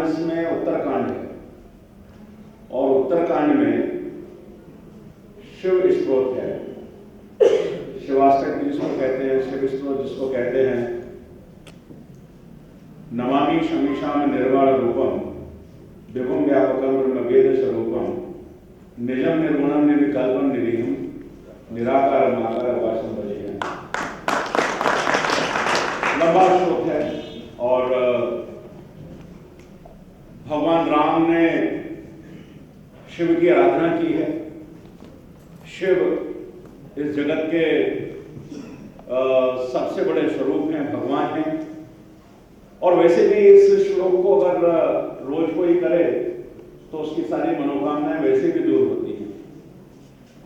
रामरामायण में उत्तरकांड है और उत्तरकांड में शिव स्त्रोत है, शिवाष्टक जिसको कहते हैं, शिव स्त्रोत जिसको कहते हैं। नमामि शमीशाम निर्वाण रूपम विभुम व्यापकम ब्रह्मवेद स्वरूपम निजम निर्गुणम निर्विकल्पम निरीहम निराकार माकार वासम बजे। लंबा श्लोक है और भगवान राम ने शिव की आराधना की है। शिव इस जगत के सबसे बड़े स्वरूप हैं, भगवान हैं। और वैसे भी इस श्लोक को अगर रोज कोई करे तो उसकी सारी मनोकामनाएं वैसे भी दूर होती हैं।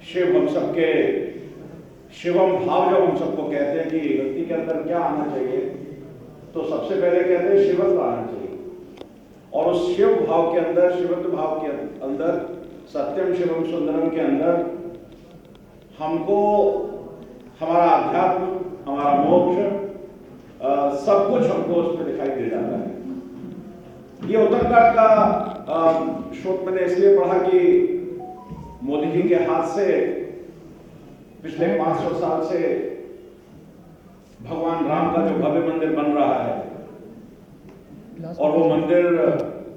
शिव हम सबके शिवम भाव जब हम सबको कहते हैं कि व्यक्ति के अंदर क्या आना चाहिए, तो सबसे पहले कहते हैं शिवत्व आना चाहिए। और उस शिव भाव के अंदर, शिवत्व भाव के अंदर, सत्यम शिवम सुंदरम के अंदर हमको हमारा अध्यात्म, हमारा मोक्ष, सब कुछ हमको उसमें दिखाई दे जाता है। ये उत्तरकांड का श्लोक मैंने इसलिए पढ़ा कि मोदी जी के हाथ से पिछले 500 साल से भगवान राम का जो भव्य मंदिर बन रहा है और वो मंदिर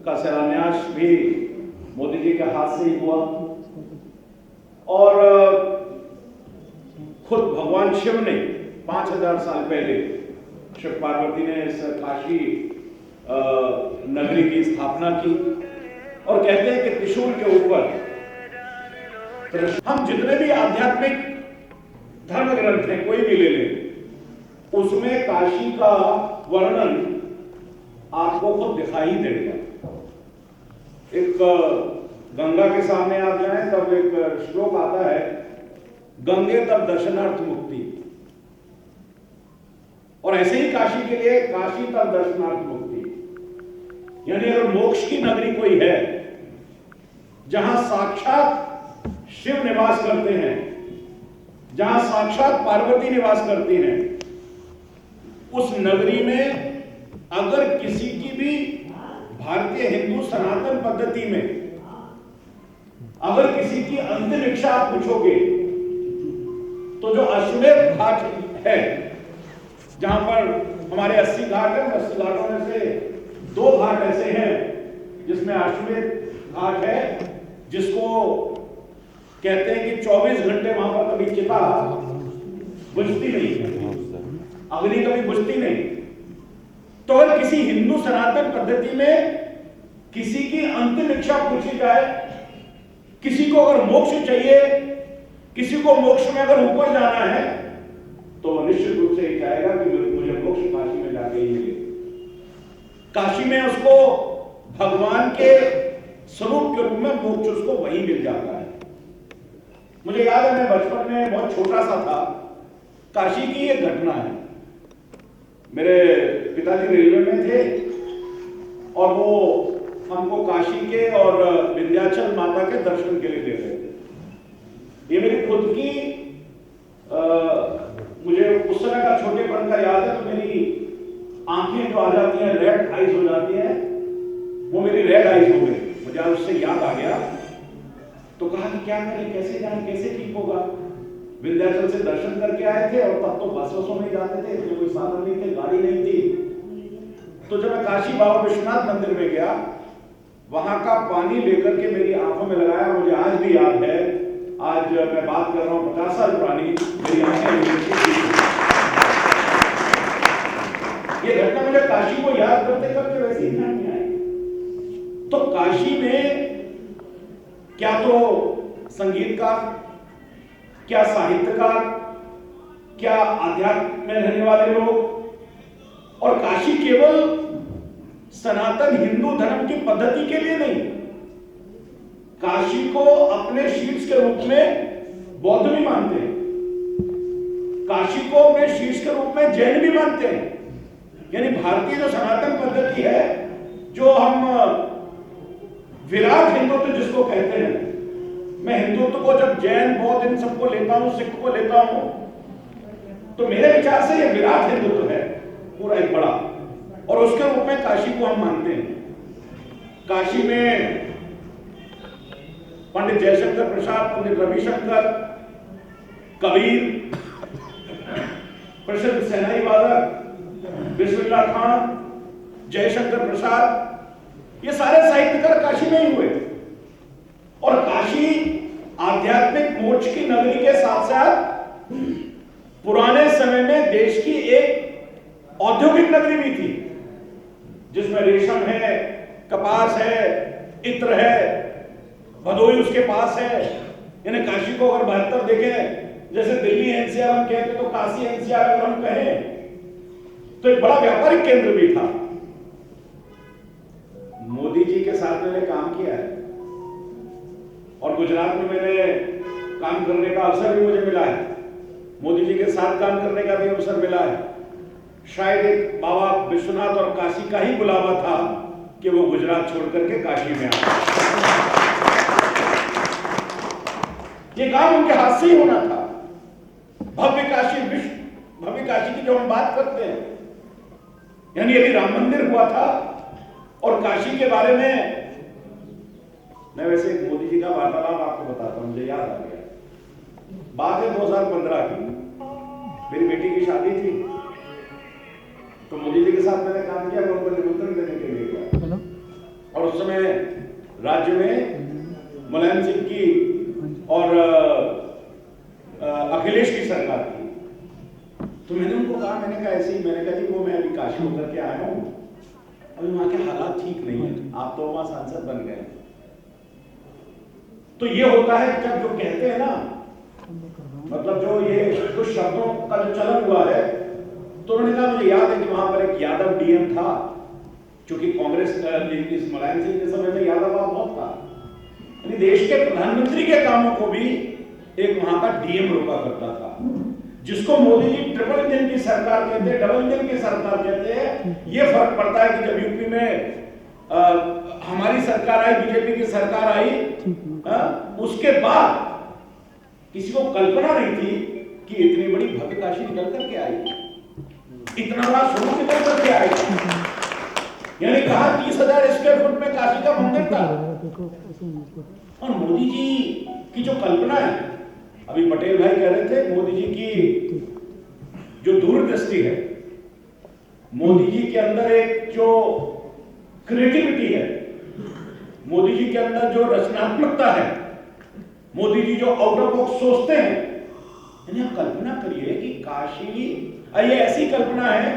का शिलान्यास भी मोदी जी के हाथ से ही हुआ। और खुद भगवान शिव ने 5000 साल पहले शिव पार्वती ने इस काशी नगरी की स्थापना की। और कहते हैं कि त्रिशूल के ऊपर हम जितने भी आध्यात्मिक धर्म ग्रंथ हैं, कोई भी ले लें, उसमें काशी का वर्णन आपको खुद दिखाई देगा। एक गंगा के सामने आप जाएं तब एक श्लोक आता है, गंगे तब दर्शनार्थ मुक्ति। और ऐसे ही काशी के लिए, काशी तब दर्शनार्थ मुक्ति। यानी अगर मोक्ष की नगरी कोई है जहां साक्षात शिव निवास करते हैं, जहां साक्षात पार्वती निवास करती हैं, उस नगरी में अगर किसी की भी भारतीय हिंदू सनातन पद्धति में अगर किसी की अंतिम इच्छा आप पूछोगे तो जो अश्वमेध घाट है, जहां पर हमारे 80 घाट है, 80 घाटों में से 2 घाट ऐसे हैं जिसमें अश्वमेध घाट है, जिसको कहते हैं कि 24 घंटे वहां पर कभी चिता बुझती नहीं, अग्नि कभी बुझती नहीं। तो अगर किसी हिंदू सनातन पद्धति में किसी की अंतिम इच्छा पूछी जाए, किसी को अगर मोक्ष चाहिए, किसी को मोक्ष में अगर ऊपर जाना है, तो निश्चित रूप से कहेगा कि मुझे मोक्ष काशी में जाके ही मिले। काशी में उसको भगवान के स्वरूप के रूप में मोक्ष उसको वहीं मिल जाता है। मुझे याद है, मैं बचपन में बहुत छोटा सा था, काशी की एक घटना है। मेरे पिताजी रेलवे में थे और वो हमको काशी के और विंध्याचल माता के दर्शन के लिए दे रहे थे। ये मेरी खुद की मुझे उस समय का छोटेपन का याद है, तो मेरी आंखें जो आ जाती हैं, रेड आइज हो जाती हैं, वो मेरी रेड आइज हो गई। मुझे उससे याद आ गया, तो कहा कि क्या करें, कैसे जाएं, कैसे ठीक होगा। विंध्याचल से दर्शन करके आए थे और तब तो बसों में जाते थे, इसलिए कोई साधन नहीं थे, गाड़ी नहीं थी। तो जब मैं काशी बाबा विश्वनाथ मंदिर में गया, वहां का पानी लेकर के मेरी आंखों में लगाया। मुझे आज भी याद है, आज मैं बात कर रहा हूं 50 साल पुरानी, मेरी आंखें ये घटना मुझे काशी को याद करते करते वैसे ही ध्यान में आई। तो काशी में क्या तो संगीतकार, क्या साहित्यकार, क्या आध्यात्म में रहने वाले लोग। और काशी केवल सनातन हिंदू धर्म की पद्धति के लिए नहीं, काशी को अपने शीर्ष के रूप में बौद्ध भी मानते हैं, काशी को अपने शीर्ष के रूप में जैन भी मानते हैं। यानी भारतीय जो सनातन पद्धति है, जो हम विराट हिंदुत्व जिसको कहते हैं, मैं हिंदुत्व को जब जैन, बौद्ध इन सबको लेता हूं, सिख को लेता हूं, तो मेरे विचार से ये विराट हिंदुत्व है पूरा एक बड़ा, और उसके रूप में काशी को हम मानते हैं। काशी में पंडित जयशंकर प्रसाद, पंडित रविशंकर, कबीर, प्रसिद्ध सेनाई वादक बिस्मिल्लाह खान, जयशंकर प्रसाद, ये सारे साहित्यकार काशी में ही हुए। और काशी आध्यात्मिक मोक्ष की नगरी के साथ साथ पुराने समय में देश की एक औद्योगिक नगरी भी थी, जिसमें रेशम है, कपास है, इत्र है, भदोई उसके पास है। यानी काशी को अगर 72 देखें, जैसे दिल्ली एनसीआर हम कहते तो काशी एनसीआर अगर हम कहें तो एक बड़ा व्यापारिक केंद्र भी था। मोदी जी के साथ मैंने काम किया है और गुजरात में मैंने काम करने का अवसर भी मुझे मिला है। मोदी जी के साथ काम करने का भी अवसर मिला है। शायद एक बाबा विश्वनाथ और काशी का ही बुलावा था कि वो गुजरात छोड़ करके काशी में आए। ये काम उनके हाथ से ही होना था। भव्य काशी, विश्व भव्य काशी की जो हम बात करते हैं, यानी अभी राम मंदिर हुआ था और काशी के बारे में मैं वैसे एक मोदी जी का वार्तालाप आपको बताता हूं, मुझे याद आ गया। बात है 2015 की, मेरी बेटी की शादी थी तो मोदी जी के साथ मैंने काम किया, मैं उनको निमंत्रण देने के लिए गया। और उस समय राज्य में मुलायम सिंह की और अखिलेश की सरकार थी। तो मैंने उनको कहा, मैंने कहा ऐसे ही, मैंने कहा जी वो मैं अभी काशी होकर के आया हूं, अभी वहां के हालात ठीक नहीं है, आप तो वहां सांसद बन गए। तो ये होता है जब जो कहते हैं ना, मतलब जो ये कुछ शब्दों का जो चलन हुआ है, तो उन्होंने कहा, मुझे याद है कि वहां पर एक यादव डीएम था, क्योंकि कांग्रेस इस मुलायम सिंह के समय में यादव बहुत था, यानी देश के प्रधानमंत्री के कामों को भी एक वहां का डीएम रोका करता था, जिसको मोदी जी ट्रिपल इंजन की सरकार कहते हैं, डबल इंजन की सरकार कहते हैं। ये फर्क पड़ता है कि जब यूपी में हमारी सरकार आई, बीजेपी की सरकार आई, उसके बाद किसी को कल्पना नहीं थी कि इतनी बड़ी भव्य काशी निकल करके आई, इतना बड़ा स्वरूप निकल करके आई। यानी कहा 30,000 स्क्वायर फुट में काशी का मंदिर था। और मोदी जी की जो कल्पना है, अभी पटेल भाई कह रहे थे, मोदी जी की जो दूरदृष्टि है, मोदी जी के अंदर एक जो क्रिएटिविटी है, मोदी जी के अंदर जो रचनात्मकता है, मोदी जी जो आउट ऑफ बॉक्स सोचते हैं, यानी आप कल्पना करिए कि काशी, ये ऐसी कल्पना है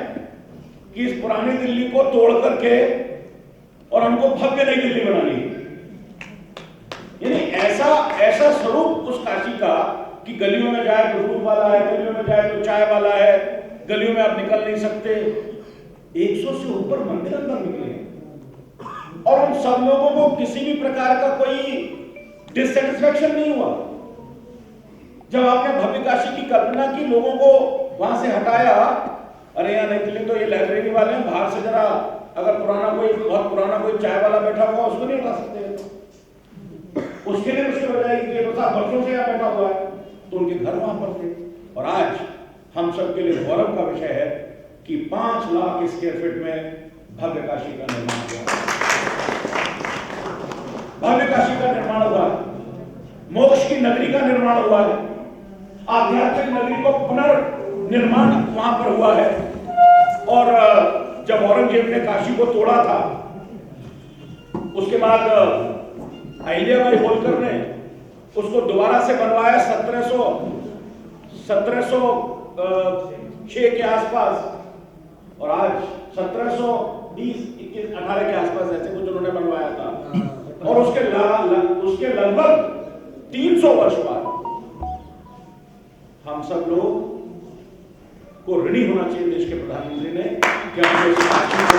कि इस पुरानी दिल्ली को तोड़ करके और हमको भव्य नई दिल्ली बनानी है। यानी ऐसा स्वरूप उस काशी का कि गलियों में जाए तो दूध वाला है, गलियों में जाए तो चाय वाला है, गलियों में आप निकल नहीं सकते। 100 से ऊपर मंदिर अंदर निकले हैं और उन सब लोगों को किसी भी प्रकार का कोई डिससेटिस्फैक्शन नहीं हुआ। जब आपने भव्य काशी की कल्पना की, लोगों को वहां से हटाया, अरे यहाँ नहीं दिल्ली तो ये लाइब्रेरी वाले हैं, बाहर से जरा अगर बहुत पुराना कोई चाय वाला बैठा हुआ उसको नहीं हटा सकते, उसके लिए उसकी वजह ये तो 7 वर्षों से यहाँ बैठा हुआ है, तो उनके घर वहां पर थे। और आज हम सबके लिए गौरव का विषय है कि 5 लाख स्क्वायर फीट में भव्य काशी का निर्माण हुआ, भव्य काशी का निर्माण हुआ, मोक्ष की नगरी का निर्माण हुआ है, आध्यात्मिक नगरी को पुनर्निर्माण वहां पर हुआ है। और जब औरंगजेब ने काशी को तोड़ा था, उसके बाद अहिल्याबाई होलकर ने उसको दोबारा से बनवाया 1706 के आसपास, और आज 1720-18 के आसपास ऐसे कुछ उन्होंने बनवाया था। और उसके लगभग 300 वर्ष बाद हम सब लोग को ऋणी होना चाहिए देश के प्रधानमंत्री ने कि हमने इस काशी को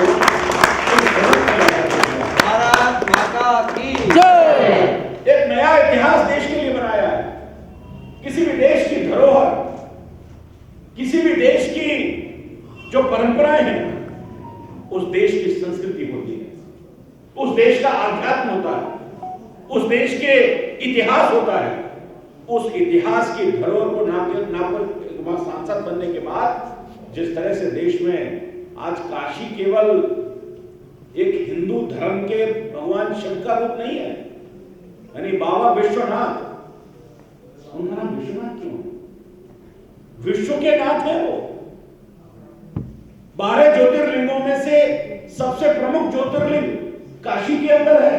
भारत माता की जय, एक नया इतिहास देश के लिए बनाया है। किसी भी देश की धरोहर, किसी भी देश की जो परंपराएं हैं, उस देश की संस्कृति होती है, उस देश का आध्यात्म होता है, उस देश के इतिहास होता है। उस इतिहास की धरोहर को नापकर सांसद बनने के बाद जिस तरह से देश में आज काशी केवल एक हिंदू धर्म के भगवान शिव का रूप नहीं है, यानी बाबा विश्वनाथ। उनका नाम विश्वनाथ क्यों? विश्व के नाथ है वो। 12 ज्योतिर्लिंगों में से सबसे प्रमुख ज्योतिर्लिंग काशी के अंदर है,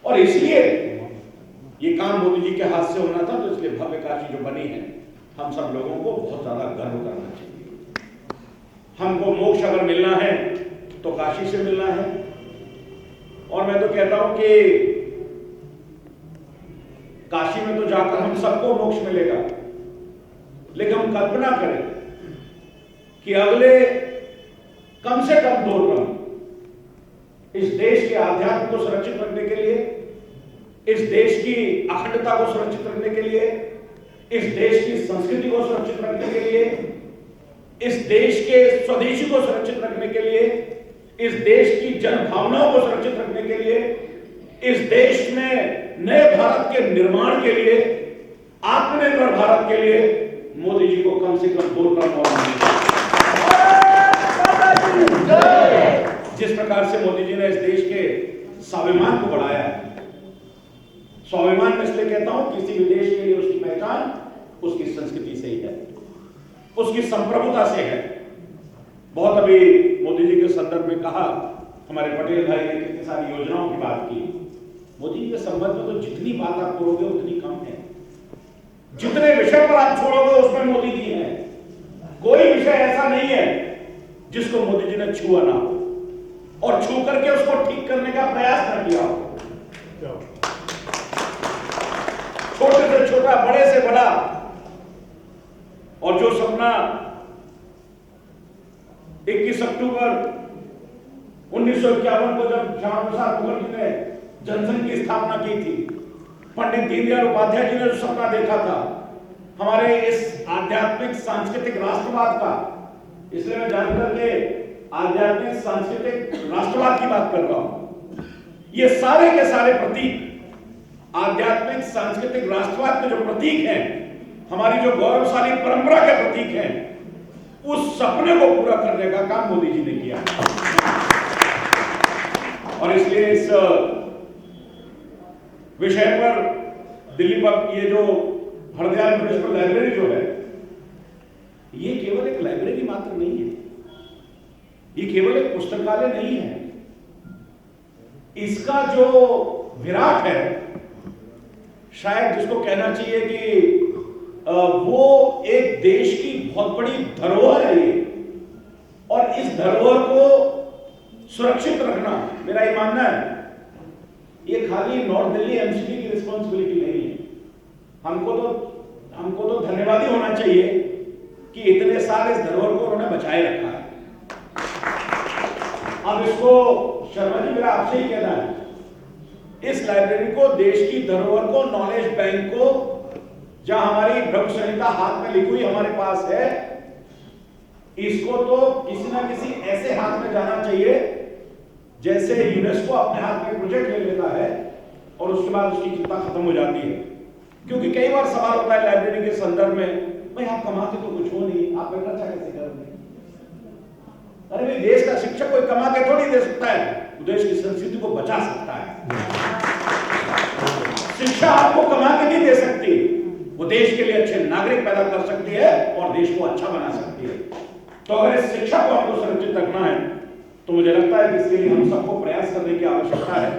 और इसलिए ये काम मोदी जी के हाथ से होना था, तो इसलिए भव्य काशी जो बनी है, हम सब लोगों को बहुत ज्यादा गर्व करना चाहिए। हमको मोक्ष अगर मिलना है तो काशी से मिलना है, और मैं तो कहता हूं कि काशी में तो जाकर हम सबको मोक्ष मिलेगा, लेकिन हम कल्पना करें कि अगले कम से कम 2 टर्म इस देश के आध्यात्म को सुरक्षित रखने के लिए, इस देश की अखंडता को सुरक्षित रखने के लिए, इस देश की संस्कृति को सुरक्षित रखने के लिए, इस देश के स्वदेशी को सुरक्षित रखने के लिए, इस देश की जन भावनाओं को सुरक्षित रखने के लिए, इस देश में नए भारत के निर्माण के लिए, आत्मनिर्भर भारत के लिए मोदी जी को कम से कम 2 टर्म और जिस प्रकार से मोदी जी ने इस देश के स्वाभिमान को बढ़ाया है, स्वाभिमान में इसलिए कहता हूं, किसी भी देश के लिए उसकी पहचान उसकी संस्कृति से ही है, उसकी संप्रभुता से है। बहुत अभी मोदी जी के संदर्भ में कहा, हमारे पटेल भाई ने कितनी सारी योजनाओं की बात की। मोदी जी के संबंध में तो जितनी बात आप करोगे उतनी कम है, जितने विषय पर आप छोड़ोगे उसमें मोदी जी हैं। कोई विषय ऐसा नहीं है जिसको मोदी जी ने छुआ ना हो, और छू करके उसको ठीक करने का प्रयास न किया हो। छोटे से छोटा, बड़े से बड़ा, और जो सपना 21 अक्टूबर 1951 को जब श्यामा प्रसाद मुखर्जी ने जनसंघ की स्थापना की थी, पंडित दीनदयाल उपाध्याय जी ने जो सपना देखा था हमारे इस आध्यात्मिक सांस्कृतिक राष्ट्रवाद का, इसलिए मैं जानकर के आध्यात्मिक सांस्कृतिक राष्ट्रवाद की बात कर रहा हूं। ये सारे के सारे प्रतीक आध्यात्मिक सांस्कृतिक राष्ट्रवाद के जो प्रतीक हैं, हमारी जो गौरवशाली परंपरा के प्रतीक हैं, उस सपने को पूरा करने का काम मोदी जी ने किया। और इसलिए इस विषय पर दिल्ली पर ये जो हरदयाल म्युनिसिपल लाइब्रेरी जो है, ये केवल एक लाइब्रेरी मात्र नहीं है, ये केवल एक पुस्तकालय नहीं है। इसका जो विराट है, शायद जिसको कहना चाहिए कि वो एक देश की बहुत बड़ी धरोहर है ये, और इस धरोहर को सुरक्षित रखना, मेरा ये मानना है, ये खाली नॉर्थ दिल्ली एमसीडी की रिस्पॉन्सिबिलिटी नहीं है। हमको तो धन्यवादी होना चाहिए कि इतने साल इस धरोहर को उन्होंने बचाए रखा है। अब इसको शर्मा जी, मेरा आपसे ही कहना है, इस लाइब्रेरी को, देश की धरोहर को, नॉलेज बैंक को, जहां हमारी ब्रह्म संहिता हाथ में लिखी हुई हमारे पास है, इसको तो किसी ना किसी ऐसे हाथ में जाना चाहिए जैसे यूनेस्को अपने हाथ में प्रोजेक्ट ले लेता है और उसके बाद उसकी चिंता खत्म हो जाती है। क्योंकि कई बार सवाल होता है लाइब्रेरी के संदर्भ में, भाई आप कमाते तो कुछ हो नहीं, आप बैठना अच्छा कैसे करोगे? अरे भाई, देश का शिक्षक कोई कमा के थोड़ी दे सकता है, वो देश की संस्कृति को बचा सकता है। शिक्षा आपको कमा के नहीं दे सकती, वो देश के लिए अच्छे नागरिक पैदा कर सकती है और देश को अच्छा बना सकती है। तो अगर इस शिक्षा को आपको सुरक्षित रखना है, तो मुझे लगता है कि इसके लिए हम सबको प्रयास करने की आवश्यकता है।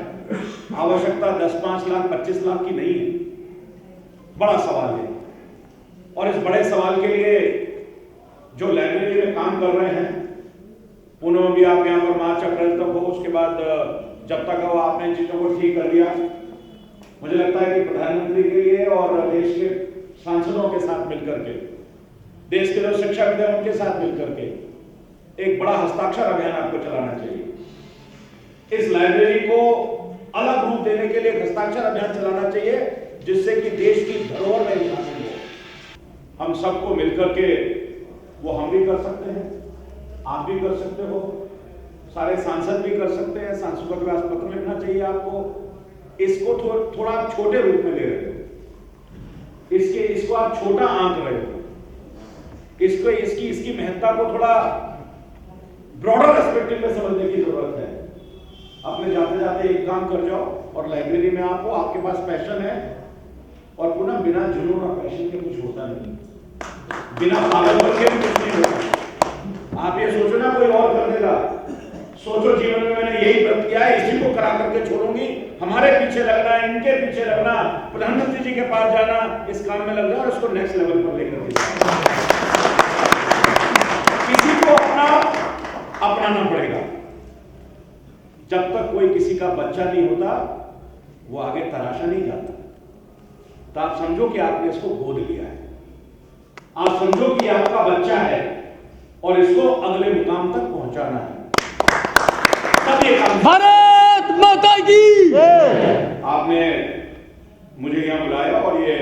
आवश्यकता 10-5 लाख 25 लाख की नहीं है, बड़ा सवाल है। और इस बड़े सवाल के लिए जो लाइब्रेरी में काम कर रहे हैं, पुणे में भी आप यहाँ पर मार्च अप्रैल तक हो, उसके बाद जब तक हो आपने चीजों को ठीक कर लिया, मुझे लगता है कि प्रधानमंत्री के लिए और देश के सांसदों के साथ मिलकर के, देश के जो शिक्षक हैं उनके साथ मिलकर के एक बड़ा हस्ताक्षर अभियान आपको चलाना चाहिए। इस लाइब्रेरी को अलग रूप देने के लिए एक हस्ताक्षर अभियान चलाना चाहिए, जिससे कि देश की धरोहर में भी शामिल हो। हम सबको मिलकर के वो हम भी कर सकते हैं, आप भी कर सकते हो, सारे सांसद भी कर सकते हैं। सांसदों के पास पत्र लिखना चाहिए आपको। इसको थोड़ा छोटे रूप में ले रहे हो, इसको आप छोटा आंक रहे हो, इसकी महत्ता को थोड़ा ब्रॉडर एस्पेक्ट में समझने की जरूरत है। अपने जाते जाते एक काम कर जाओ और लाइब्रेरी में आपको, आपके पास पैशन है, और पुनः बिना जुनून और पैशन के कुछ होता नहीं, बिना पागलपन के भी कुछ नहीं होता। आप ये सोचो ना कोई और कर देगा, सोचो जीवन में मैंने यही व्रत किया है, इसी को करा करके छोड़ूंगी, हमारे पीछे लगना, इनके पीछे लगना, प्रधानमंत्री जी के पास जाना, इस काम में लग जाओ और इसको नेक्स्ट लेवल पर लेकर किसी को अपनाना पड़ेगा। जब तक कोई किसी का बच्चा नहीं होता वो आगे तराशा नहीं जाता। तो आप समझो कि आपने इसको गोद लिया है, आप समझो कि आपका बच्चा है और इसको अगले मुकाम तक पहुंचाना है। तब ये काम भारत माता की। आपने मुझे यहां बुलाया और ये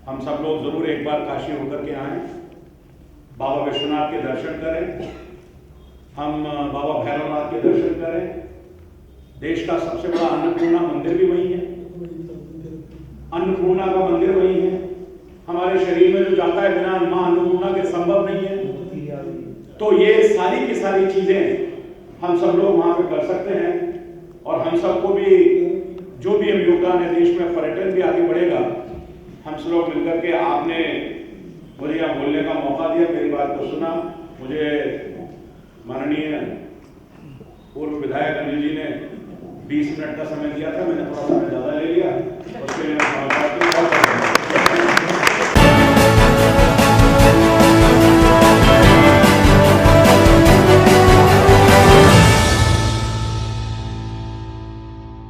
हम सब लोग जरूर एक बार काशी होकर के आए, बाबा विश्वनाथ के दर्शन करें, हम बाबा भैरवनाथ के दर्शन करें। देश का सबसे बड़ा अन्नपूर्णा मंदिर भी वही है, अन्नपूर्णा का मंदिर वही है। हमारे शरीर में जो जाता है बिना मां अन्नपूर्णा के संभव नहीं है। तो ये सारी की सारी चीजें हम सब लोग वहां पे कर सकते हैं और हम सबको भी जो भी हम योगदान है, देश में पर्यटन भी आगे बढ़ेगा। हम सब लोग मिलकर के, आपने मुझे यहाँ बोलने का मौका दिया, मेरी बात को सुना, मुझे माननीय पूर्व विधायक अनिल जी ने 20 मिनट का समय दिया था।